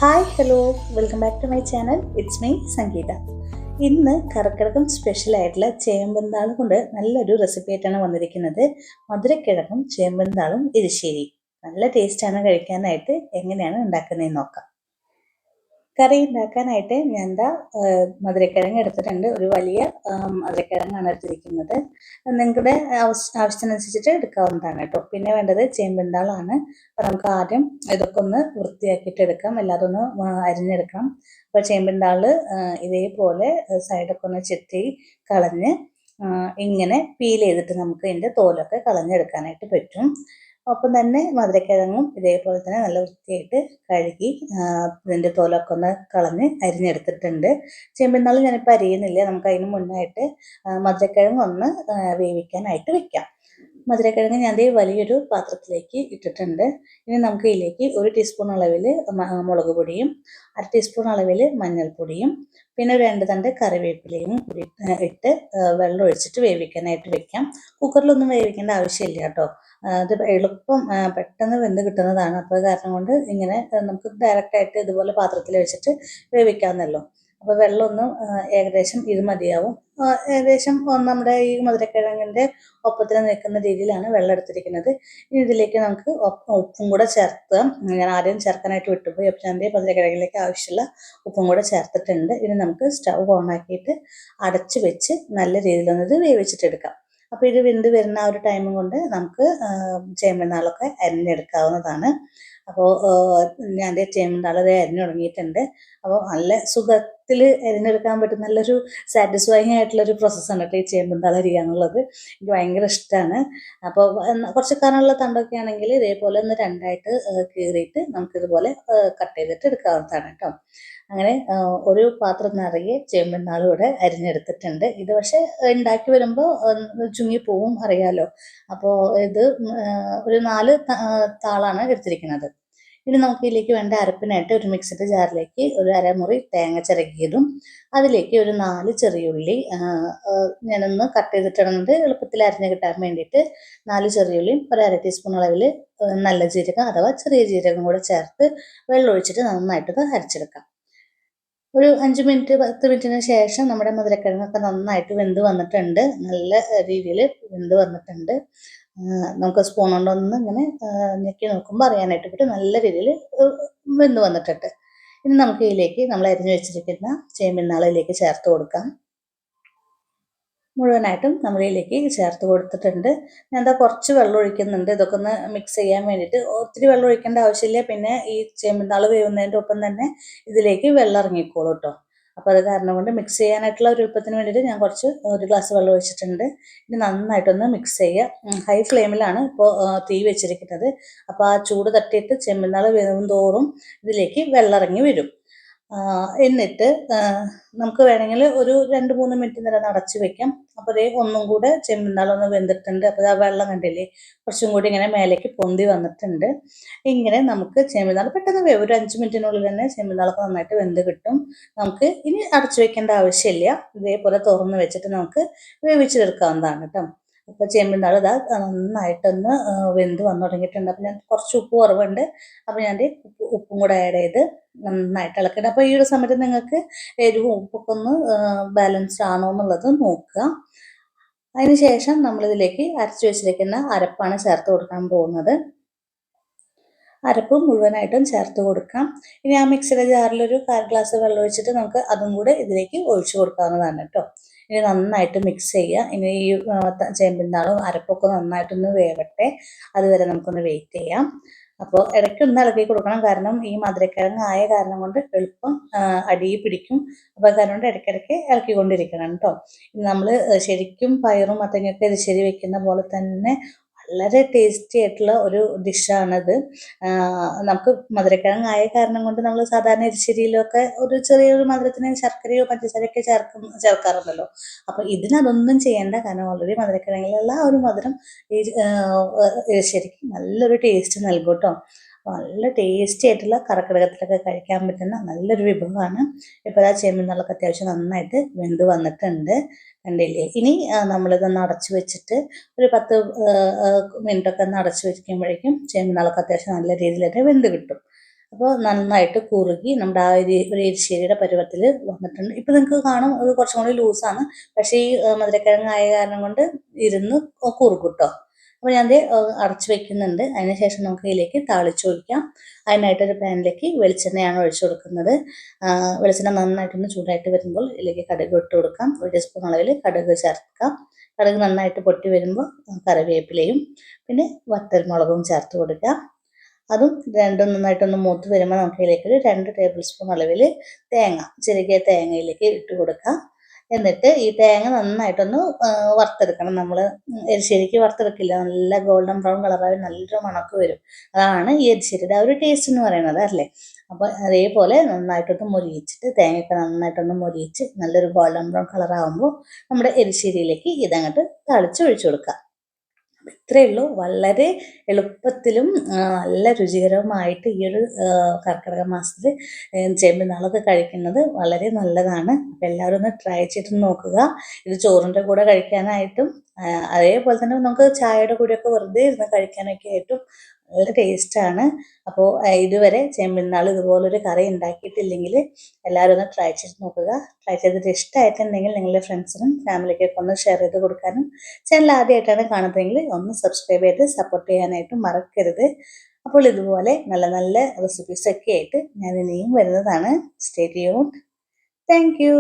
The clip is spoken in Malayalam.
Hi hello welcome back to my channel. It's me Sangeetha. ഇന്ന് കർക്കിടകം സ്പെഷ്യലായിട്ടുള്ള ചേമ്പന്താളും കൊണ്ട് നല്ലൊരു റെസിപ്പി ആയിട്ടാണ് വന്നിരിക്കുന്നത്. മധുരക്കിഴങ്ങും ചേമ്പന്താളും എരിശ്ശേരി നല്ല ടേസ്റ്റാണ് കഴിക്കാനായിട്ട്. എങ്ങനെയാണ് ഉണ്ടാക്കുന്നതെന്ന് നോക്കാം. കറി ഉണ്ടാക്കാനായിട്ട് ഞാൻ എന്താ മധുരക്കിഴങ്ങ് എടുത്തിട്ടുണ്ട്. ഒരു വലിയ മധുരക്കിഴങ്ങാണ് എടുത്തിരിക്കുന്നത്. നിങ്ങളുടെ ആവശ്യത്തിനനുസരിച്ചിട്ട് എടുക്കാവുന്നതാണ് കേട്ടോ. പിന്നെ വേണ്ടത് ചേമ്പന്താളാണ്. അപ്പോൾ നമുക്ക് ആദ്യം ഇതൊക്കെ ഒന്ന് വൃത്തിയാക്കിയിട്ട് എടുക്കാം, അല്ലാതെ ഒന്ന് അരിഞ്ഞെടുക്കണം. അപ്പോൾ ചേമ്പന്താള് ഇതേപോലെ സൈഡൊക്കെ ഒന്ന് ചെത്തി കളഞ്ഞ് ഇങ്ങനെ പീൽ ചെയ്തിട്ട് നമുക്ക് ഇതിൻ്റെ തോലൊക്കെ കളഞ്ഞെടുക്കാനായിട്ട് പറ്റും. ഒപ്പം തന്നെ മധുരക്കിഴങ്ങും ഇതേപോലെ തന്നെ നല്ല വൃത്തിയായിട്ട് കഴുകി ഇതിൻ്റെ തോലൊക്കെ ഒന്ന് കളഞ്ഞ് അരിഞ്ഞെടുത്തിട്ടുണ്ട്. ചേമ്പന്താള് ഞാനിപ്പോൾ അരിയുന്നില്ല, നമുക്ക് അതിന് മുന്നായിട്ട് മധുരക്കിഴങ്ങ് ഒന്ന് വേവിക്കാനായിട്ട് വെക്കാം. മധുരക്കിഴങ്ങ് ഞാൻ വലിയൊരു പാത്രത്തിലേക്ക് ഇട്ടിട്ടുണ്ട്. ഇനി നമുക്ക് ഇതിലേക്ക് 1 ടീസ്പൂൺ അളവിൽ മുളക് പൊടിയും 1/2 ടീസ്പൂൺ അളവിൽ മഞ്ഞൾപ്പൊടിയും പിന്നെ 2 തണ്ട് കറിവേപ്പിലയും കൂടി ഇട്ട് വെള്ളം ഒഴിച്ചിട്ട് വേവിക്കാനായിട്ട് വെക്കാം. കുക്കറിലൊന്നും വേവിക്കേണ്ട ആവശ്യമില്ല കേട്ടോ. അത് എളുപ്പം പെട്ടെന്ന് വെന്ത് കിട്ടുന്നതാണ്. അപ്പോൾ കാരണം കൊണ്ട് ഇങ്ങനെ നമുക്ക് ഡയറക്റ്റായിട്ട് ഇതുപോലെ പാത്രത്തിൽ വെച്ചിട്ട് വേവിക്കാമെന്നല്ലോ. അപ്പോൾ വെള്ളമൊന്നും ഏകദേശം ഇത് മതിയാവും. ഏകദേശം നമ്മുടെ ഈ മധുരക്കിഴങ്ങിൻ്റെ ഒപ്പത്തിന് നിൽക്കുന്ന രീതിയിലാണ് വെള്ളം എടുത്തിരിക്കുന്നത്. ഇനി ഇതിലേക്ക് നമുക്ക് ഉപ്പും കൂടെ ചേർത്ത്, ഞാൻ ആദ്യം ചേർക്കാനായിട്ട് വിട്ടുപോയി. അപ്പോൾ ഞാൻ മധുരക്കിഴങ്ങിലേക്ക് ആവശ്യമുള്ള ഉപ്പും കൂടെ ചേർത്തിട്ടുണ്ട്. ഇനി നമുക്ക് സ്റ്റവ് ഓണാക്കിയിട്ട് അടച്ച് വെച്ച് നല്ല രീതിയിലൊന്നത് വേവിച്ചിട്ടെടുക്കാം. അപ്പോൾ ഇത് വെന്ത് വരുന്ന ആ ഒരു ടൈമും കൊണ്ട് നമുക്ക് ചേമ്പന്താളൊക്കെ അരിഞ്ഞെടുക്കാവുന്നതാണ്. അപ്പോൾ ഞാൻ ചേമ്പന്താൾ അരിഞ്ഞു തുടങ്ങിയിട്ടുണ്ട്. അപ്പോൾ നല്ല സുഖത്തിൽ അരിഞ്ഞെടുക്കാൻ പറ്റും, നല്ലൊരു സാറ്റിസ്ഫൈങ് ആയിട്ടുള്ളൊരു പ്രോസസ്സാണ് കേട്ടോ ഈ ചേമ്പന്താൾ അരിയുക എന്നുള്ളത്. എനിക്ക് ഭയങ്കര ഇഷ്ടമാണ്. അപ്പോൾ കുറച്ച് കനമുള്ള തണ്ടൊക്കെ ആണെങ്കിൽ ഇതേപോലെ ഒന്ന് രണ്ടായിട്ട് കീറിയിട്ട് നമുക്കിതുപോലെ കട്ട് ചെയ്തിട്ട് എടുക്കാവുന്നതാണ് കേട്ടോ. അങ്ങനെ ഒരു പാത്രം നിറയെ ചേമ്പന്താളും ഇവിടെ അരിഞ്ഞെടുത്തിട്ടുണ്ട്. ഇത് പക്ഷേ ഉണ്ടാക്കി വരുമ്പോൾ ചുങ്ങിപ്പോവും, അറിയാലോ. അപ്പോൾ ഇത് ഒരു 4 താളാണ് എടുത്തിരിക്കുന്നത്. ഇനി നമുക്ക് ഇതിലേക്ക് വേണ്ട അരപ്പിനായിട്ട് ഒരു മിക്സിയുടെ ജാറിലേക്ക് ഒരു അരമുറി തേങ്ങ ചിരകിയതും അതിലേക്ക് ഒരു 4 ചെറിയുള്ളി ഞാനൊന്ന് കട്ട് ചെയ്തിട്ടിടുന്നത് എളുപ്പത്തിൽ അരിഞ്ഞ് കിട്ടാൻ വേണ്ടിയിട്ട് 4 ചെറിയുള്ളിയും ഒരു 1/2 ടീസ്പൂൺ അളവിൽ നല്ല ജീരകം അഥവാ ചെറിയ ജീരകം കൂടെ ചേർത്ത് വെള്ളം ഒഴിച്ചിട്ട് നന്നായിട്ട് അരച്ചെടുക്കാം. ഒരു 5 മിനിറ്റ് 10 മിനിറ്റിന് ശേഷം നമ്മുടെ മധുരക്കിഴങ്ങൊക്കെ നന്നായിട്ട് വെന്ത് വന്നിട്ടുണ്ട്. നല്ല രീതിയിൽ വെന്ത് വന്നിട്ടുണ്ട്. നമുക്ക് സ്പൂൺ കൊണ്ടൊന്ന് ഇങ്ങനെ ഞെക്കി നോക്കുമ്പോൾ അറിയാനായിട്ട് പറ്റും നല്ല രീതിയിൽ വെന്ത് വന്നിട്ടുണ്ട്. ഇനി നമുക്ക് ഇതിലേക്ക് നമ്മൾ അരിഞ്ഞു വെച്ചിരിക്കുന്ന ചേമ്പന്താളിലേക്ക് ചേർത്ത് കൊടുക്കാം. മുഴുവനായിട്ടും നമ്മളിതിലേക്ക് ചേർത്ത് കൊടുത്തിട്ടുണ്ട്. ഞാൻ എന്താ കുറച്ച് വെള്ളം ഒഴിക്കുന്നുണ്ട്, ഇതൊക്കെ ഒന്ന് മിക്സ് ചെയ്യാൻ വേണ്ടിയിട്ട്. ഒത്തിരി വെള്ളം ഒഴിക്കേണ്ട ആവശ്യമില്ല. പിന്നെ ഈ ചേമ്പന്താൾ വേവുന്നതിൻ്റെ ഒപ്പം തന്നെ ഇതിലേക്ക് വെള്ളം ഇറങ്ങിക്കോളൂ കേട്ടോ. അപ്പോൾ അത് കാരണം കൊണ്ട് മിക്സ് ചെയ്യാനായിട്ടുള്ള ഒരു എളുപ്പത്തിന് വേണ്ടിയിട്ട് ഞാൻ കുറച്ച് 1 ഗ്ലാസ് വെള്ളം ഒഴിച്ചിട്ടുണ്ട്. ഇനി നന്നായിട്ടൊന്ന് മിക്സ് ചെയ്യുക. ഹൈ ഫ്ലെയിമിലാണ് ഇപ്പോൾ തീ വെച്ചിരിക്കുന്നത്. അപ്പോൾ ആ ചൂട് തട്ടിയിട്ട് ചേമ്പന്താൾ വേവും തോറും ഇതിലേക്ക് വെള്ളം ഇറങ്ങി വരും. എന്നിട്ട് നമുക്ക് വേണമെങ്കിൽ ഒരു 2-3 മിനിറ്റ് നേരം അടച്ച് വെക്കാം. അപ്പോൾ അതേ ഒന്നും കൂടെ ചേമ്പന്താളൊന്ന് വെന്തിട്ടുണ്ട്. അപ്പോൾ ആ വെള്ളം കണ്ടില്ലേ, കുറച്ചും കൂടി ഇങ്ങനെ മേലേക്ക് പൊന്തി വന്നിട്ടുണ്ട്. ഇങ്ങനെ നമുക്ക് ചേമ്പന്താൾ പെട്ടെന്ന് വേവും. ഒരു 5 മിനിറ്റിനുള്ളിൽ തന്നെ ചേമ്പന്താളൊക്കെ നന്നായിട്ട് വെന്ത് കിട്ടും. നമുക്ക് ഇനി അടച്ചു വെക്കേണ്ട ആവശ്യമില്ല. ഇതേപോലെ തുറന്ന് വെച്ചിട്ട് നമുക്ക് വേവിച്ചെടുക്കാവുന്നതാണ് കേട്ടോ. അപ്പോൾ ചേമ്പന്താൾ ഇതാ നന്നായിട്ടൊന്ന് വെന്ത് വന്നു തുടങ്ങിയിട്ടുണ്ട്. അപ്പോൾ ഞാൻ കുറച്ച് ഉപ്പ് കുറവുണ്ട്. അപ്പോൾ ഞാൻ ഉപ്പും കൂടെ ആഡ് ചെയ്ത് നന്നായിട്ട് ഇളക്കണം. അപ്പോൾ ഈ ഒരു സമയത്ത് നിങ്ങൾക്ക് എരിവും ഉപ്പൊക്കെ ഒന്ന് ബാലൻസ്ഡ് ആണോ എന്നുള്ളത് നോക്കുക. അതിന് ശേഷം നമ്മളിതിലേക്ക് അരച്ചു വെച്ചിരിക്കുന്ന അരപ്പാണ് ചേർത്ത് കൊടുക്കാൻ പോകുന്നത്. അരപ്പ് മുഴുവനായിട്ടും ചേർത്ത് കൊടുക്കാം. ഇനി ആ മിക്സിയുടെ ജാറിലൊരു 1/4 ഗ്ലാസ് വെള്ളം ഒഴിച്ചിട്ട് നമുക്ക് അതും കൂടെ ഇതിലേക്ക് ഒഴിച്ചു കൊടുക്കാവുന്നതാണ് കേട്ടോ. ഇനി നന്നായിട്ട് മിക്സ് ചെയ്യുക. ഇനി ഈ ചേമ്പന്താളും അരപ്പൊക്കെ നന്നായിട്ടൊന്ന് വേവട്ടെ, അതുവരെ നമുക്കൊന്ന് വെയിറ്റ് ചെയ്യാം. അപ്പോൾ ഇടയ്ക്കൊന്ന് ഇളക്കി കൊടുക്കണം, കാരണം ഈ മധുരക്കിഴങ്ങ് ആയ കാരണം കൊണ്ട് എളുപ്പം അടിയിൽ പിടിക്കും. അപ്പോൾ കാരണം കൊണ്ട് ഇടയ്ക്കിടയ്ക്ക് ഇളക്കിക്കൊണ്ടിരിക്കണം കേട്ടോ. നമ്മൾ ശരിക്കും പയറും മത്തങ്ങയൊക്കെ എരിശ്ശേരി വെക്കുന്ന പോലെ തന്നെ വളരെ ടേസ്റ്റി ആയിട്ടുള്ള ഒരു ഡിഷാണിത്. നമുക്ക് മധുരക്കിഴങ്ങ് ആയ കാരണം കൊണ്ട് നമ്മൾ സാധാരണ എരിശ്ശേരിയിലൊക്കെ ഒരു ചെറിയൊരു മധുരത്തിന് ശർക്കരയോ പഞ്ചസാരയൊക്കെ ചേർക്കാറുണ്ടല്ലോ. അപ്പോൾ ഇതിനതൊന്നും ചെയ്യേണ്ട, കാരണം ഓൾറെഡി മധുരക്കിഴങ്ങിലുള്ള ആ ഒരു മധുരം എരിശ്ശേരിക്ക് നല്ലൊരു ടേസ്റ്റ് നൽകും കേട്ടോ. നല്ല ടേസ്റ്റി ആയിട്ടുള്ള കർക്കിടകത്തിലൊക്കെ കഴിക്കാൻ പറ്റുന്ന നല്ലൊരു വിഭവമാണ്. ഇപ്പോൾ ആ ചേമ്പന്താളൊക്കെ അത്യാവശ്യം നന്നായിട്ട് വെന്ത് വന്നിട്ടുണ്ട്, കണ്ടില്ലേ. ഇനി നമ്മളിതൊന്ന് അടച്ചു വെച്ചിട്ട് ഒരു 10 മിനിറ്റൊക്കെ ഒന്ന് അടച്ചു വയ്ക്കുമ്പോഴേക്കും ചേമ്പന്താളൊക്കെ അത്യാവശ്യം നല്ല രീതിയിലൊക്കെ വെന്ത് കിട്ടും. അപ്പോൾ നന്നായിട്ട് കുറുകി നമ്മുടെ ആ ഒരു എരിശ്ശേരിയുടെ പരുവത്തിൽ വന്നിട്ടുണ്ട്. ഇപ്പോൾ നിങ്ങൾക്ക് കാണും അത് കുറച്ചും കൂടി ലൂസാണ്, പക്ഷേ ഈ മധുരക്കിഴങ്ങ് ആയ കാരണം കൊണ്ട് ഇരുന്ന് കുറുകും കേട്ടോ. അപ്പോൾ ഞാൻ അടച്ചു വെക്കുന്നുണ്ട്. അതിന് ശേഷം നമുക്ക് ഇതിലേക്ക് താളിച്ചൊഴിക്കാം. അതിനായിട്ടൊരു പാനിലേക്ക് വെളിച്ചെണ്ണയാണ് ഒഴിച്ചു കൊടുക്കുന്നത്. വെളിച്ചെണ്ണ നന്നായിട്ടൊന്ന് ചൂടായിട്ട് വരുമ്പോൾ ഇതിലേക്ക് കടുക് ഇട്ട് കൊടുക്കാം. 1 ടീസ്പൂൺ അളവിൽ കടുക് ചേർക്കാം. കടുക് നന്നായിട്ട് പൊട്ടി വരുമ്പോൾ കറിവേപ്പിലയും പിന്നെ വറ്റൽമുളകും ചേർത്ത് കൊടുക്കുക. അതും രണ്ടും നന്നായിട്ടൊന്ന് മൂത്ത് വരുമ്പോൾ നമുക്ക് ഇതിലേക്കൊരു 2 ടേബിൾ സ്പൂൺ അളവിൽ ചിരകിയ തേങ്ങയിലേക്ക് ഇട്ട് കൊടുക്കാം. എന്നിട്ട് ഈ തേങ്ങ നന്നായിട്ടൊന്ന് വറുത്തെടുക്കണം. നമ്മൾ എരിശ്ശേരിക്ക് വറുത്തെടുക്കില്ല, നല്ല ഗോൾഡൻ ബ്രൗൺ കളറായി നല്ലൊരു മണക്ക് വരും. അതാണ് ഈ എരിശ്ശേരിയുടെ ആ ഒരു ടേസ്റ്റ് എന്ന് പറയുന്നത് അല്ലേ. അപ്പോൾ അതേപോലെ നന്നായിട്ടൊന്ന് മൊരിയിച്ചിട്ട് തേങ്ങയൊക്കെ നന്നായിട്ടൊന്ന് മൊരിയിച്ച് നല്ലൊരു ഗോൾഡൻ ബ്രൗൺ കളറാകുമ്പോൾ നമ്മുടെ എരിശ്ശേരിയിലേക്ക് ഇതങ്ങോട്ട് താളിച്ച് ഒഴിച്ചു കൊടുക്കുക. ഇത്രയേ ഉള്ളൂ. വളരെ എളുപ്പത്തിലും നല്ല രുചികരവുമായിട്ട് ഈ ഒരു കർക്കിടക മാസത്തിൽ ചേമ്പിൻ താളൊക്കെ കഴിക്കുന്നത് വളരെ നല്ലതാണ്. അപ്പോൾ എല്ലാവരും ഒന്ന് ട്രൈ ചെയ്ത് നോക്കുക. ഇത് ചോറിൻ്റെ കൂടെ കഴിക്കാനായിട്ടും അതേപോലെ തന്നെ നമുക്ക് ചായയുടെ കൂടെയൊക്കെ വെറുതെ ഇരുന്ന് കഴിക്കാനൊക്കെ ആയിട്ടും നല്ല ടേസ്റ്റാണ്. അപ്പോൾ ഇതുവരെ ചേമ്പിൻ താൾ ഇതുപോലൊരു കറി ഉണ്ടാക്കിയിട്ടില്ലെങ്കിൽ എല്ലാവരും ഒന്ന് ട്രൈ ചെയ്ത് നോക്കുക. ട്രൈ ചെയ്തിട്ട് ഇഷ്ടമായിട്ടുണ്ടെങ്കിൽ നിങ്ങളുടെ ഫ്രണ്ട്സിനും ഫാമിലിക്കൊക്കെ ഒന്ന് ഷെയർ ചെയ്ത് കൊടുക്കാനും, ചാനൽ ആദ്യമായിട്ടാണ് കാണുന്നതെങ്കിൽ ഒന്ന് സബ്സ്ക്രൈബ് ചെയ്ത് സപ്പോർട്ട് ചെയ്യാനായിട്ടും മറക്കരുത്. അപ്പോൾ ഇതുപോലെ നല്ല നല്ല റെസിപ്പീസൊക്കെ ആയിട്ട് ഞാൻ ഇനിയും വരുന്നതാണ്. Stay tuned. Thank you.